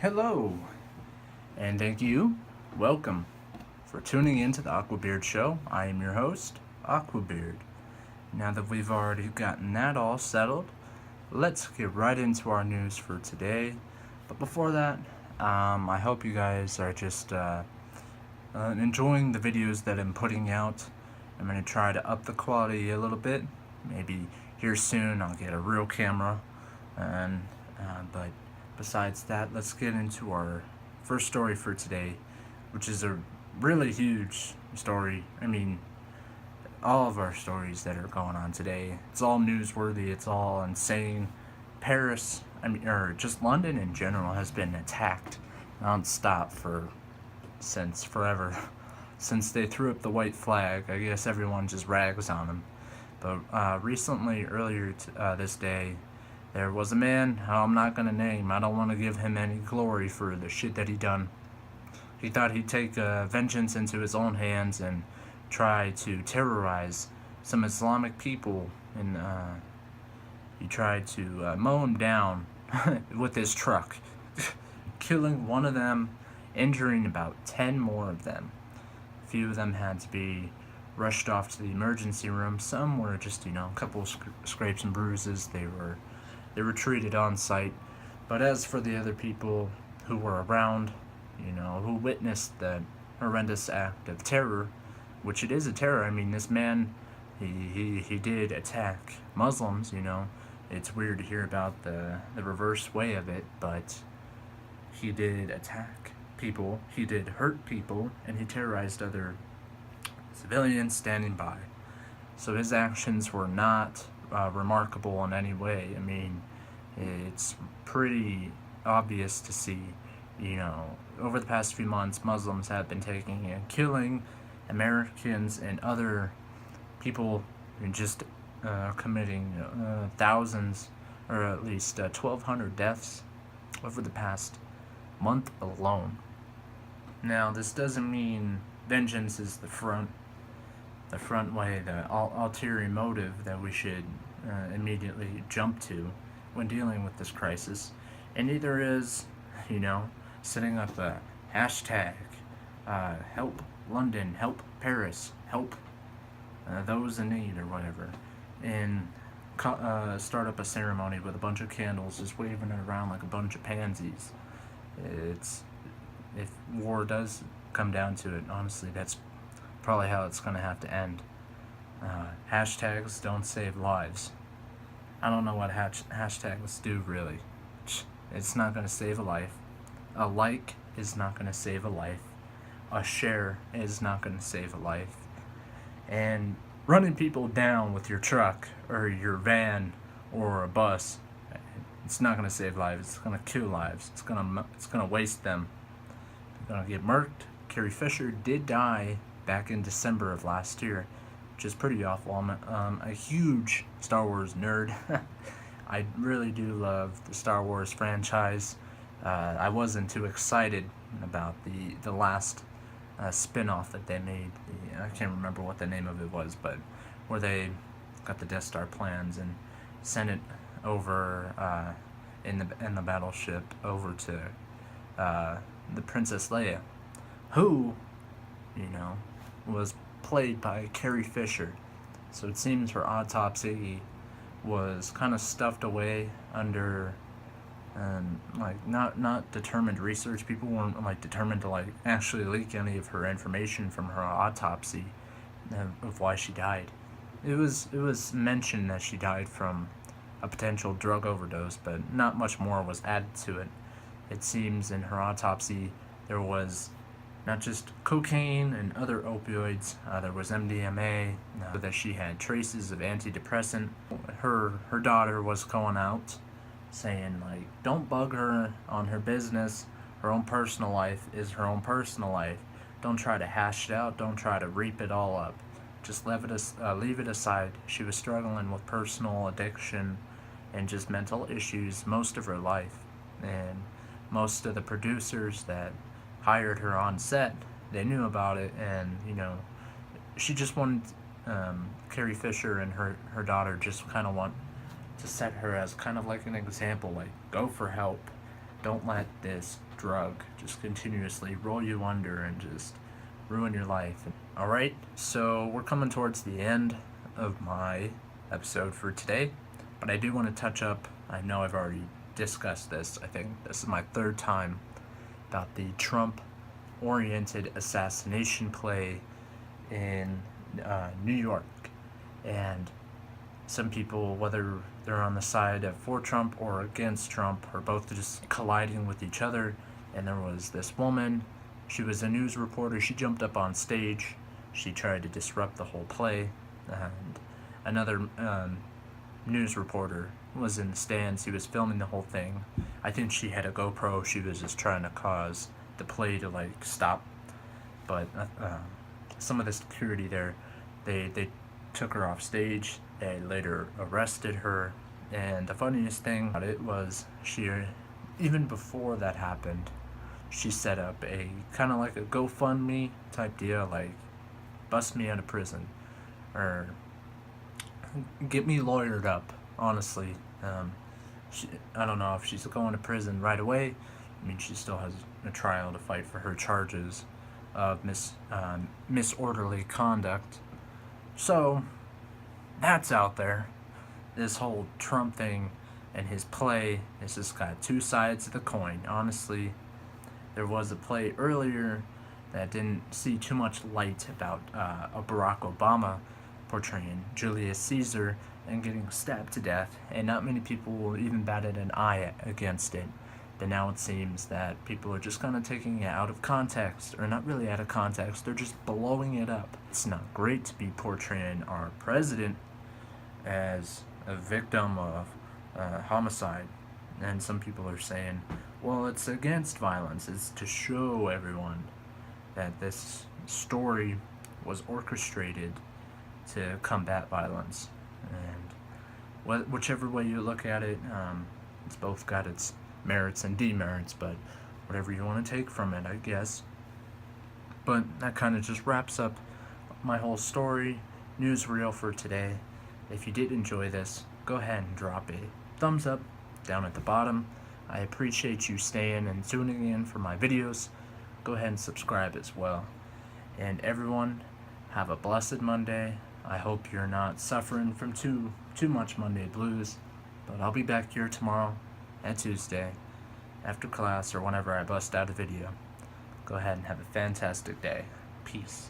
Hello, and thank you. Welcome for tuning in to the Aquabeard Show. I am your host, Aquabeard. Now that we've already gotten that all settled, let's get right into our news for today. But before that, I hope you guys are just enjoying the videos that I'm putting out. I'm going to try to up the quality a little bit. Maybe here soon I'll get a real camera. But besides that, let's get into our first story for today, which is a really huge story. I mean, all of our stories that are going on today, it's all newsworthy, it's all insane. Paris, or just London in general, has been attacked non-stop since forever. Since they threw up the white flag, I guess everyone just rags on them. But recently, earlier this day, there was a man, who I'm not going to name, I don't want to give him any glory for the shit that he done. He thought he'd take vengeance into his own hands and try to terrorize some Islamic people, and he tried to mow them down with his truck, killing one of them, injuring about 10 more of them. A few of them had to be rushed off to the emergency room. Some were just, a couple of scrapes and bruises. They were treated on site. But as for the other people who were around, who witnessed the horrendous act of terror, which it is a terror. I mean, this man, he did attack Muslims. It's weird to hear about the reverse way of it, but he did attack people, he did hurt people, and he terrorized other civilians standing by. So his actions were not remarkable in any way. I mean, it's pretty obvious to see, over the past few months, Muslims have been taking and killing Americans and other people, and just committing thousands, or at least 1,200 deaths over the past month alone. Now, this doesn't mean vengeance is the front way, the ulterior motive that we should immediately jump to when dealing with this crisis. And neither is, setting up a hashtag, help London, help Paris, help those in need, or whatever, and start up a ceremony with a bunch of candles, just waving it around like a bunch of pansies. If war does come down to it, honestly, that's probably how it's going to have to end. Hashtags don't save lives. I don't know what hashtags do, really. It's not going to save a life. A like is not going to save a life. A share is not going to save a life. And running people down with your truck or your van or a bus, it's not going to save lives. It's going to kill lives. It's going to waste them. They're going to get murked. Carrie Fisher did die back in December of last year, which is pretty awful. I'm a huge Star Wars nerd. I really do love the Star Wars franchise. I wasn't too excited about the last spin-off that they made. I can't remember what the name of it was, but where they got the Death Star plans and sent it over in the battleship over to the Princess Leia, who, was played by Carrie Fisher. So it seems her autopsy was kind of stuffed away under not determined research. People weren't determined to actually leak any of her information from her autopsy of why she died. It was mentioned that she died from a potential drug overdose, but not much more was added to it. It seems in her autopsy there was not just cocaine and other opioids, there was MDMA, that she had traces of antidepressant. Her daughter was going out saying, don't bug her on her business. Her own personal life is her own personal life. Don't try to hash it out. Don't try to reap it all up. Just leave it aside. She was struggling with personal addiction and just mental issues most of her life. And most of the producers that hired her on set, they knew about it, and she just wanted Carrie Fisher and her daughter just kind of want to set her as kind of like an example, go for help, Don't let this drug just continuously roll you under and just ruin your life. Alright, so we're coming towards the end of my episode for today, but I do want to touch up, I know I've already discussed this, I think this is my third time, about the Trump-oriented assassination play in New York. And some people, whether they're on the side for Trump or against Trump, are both just colliding with each other. And there was this woman, she was a news reporter, she jumped up on stage, she tried to disrupt the whole play, and another news reporter was in the stands, he was filming the whole thing. I think she had a GoPro, she was just trying to cause the play to stop. But some of the security there, they took her off stage, they later arrested her, and the funniest thing about it was even before that happened, she set up a kind of like a GoFundMe type deal, like bust me out of prison, or get me lawyered up, honestly. I don't know if she's going to prison right away. I mean, she still has a trial to fight for her charges of misorderly conduct. So, that's out there. This whole Trump thing and his play has just got two sides of the coin. Honestly, there was a play earlier that didn't see too much light about Barack Obama portraying Julius Caesar and getting stabbed to death, and not many people even batted an eye against it. But now it seems that people are just kind of taking it out of context, or not really out of context, they're just blowing it up. It's not great to be portraying our president as a victim of homicide. And some people are saying, well, it's against violence. It's to show everyone that this story was orchestrated to combat violence. And whichever way you look at it, it's both got its merits and demerits, but whatever you want to take from it, I guess. But that kind of just wraps up my whole story, newsreel for today. If you did enjoy this, go ahead and drop a thumbs up down at the bottom. I appreciate you staying and tuning in for my videos. Go ahead and subscribe as well. And everyone, have a blessed Monday. I hope you're not suffering from too much Monday blues, but I'll be back here tomorrow and Tuesday after class or whenever I bust out a video. Go ahead and have a fantastic day. Peace.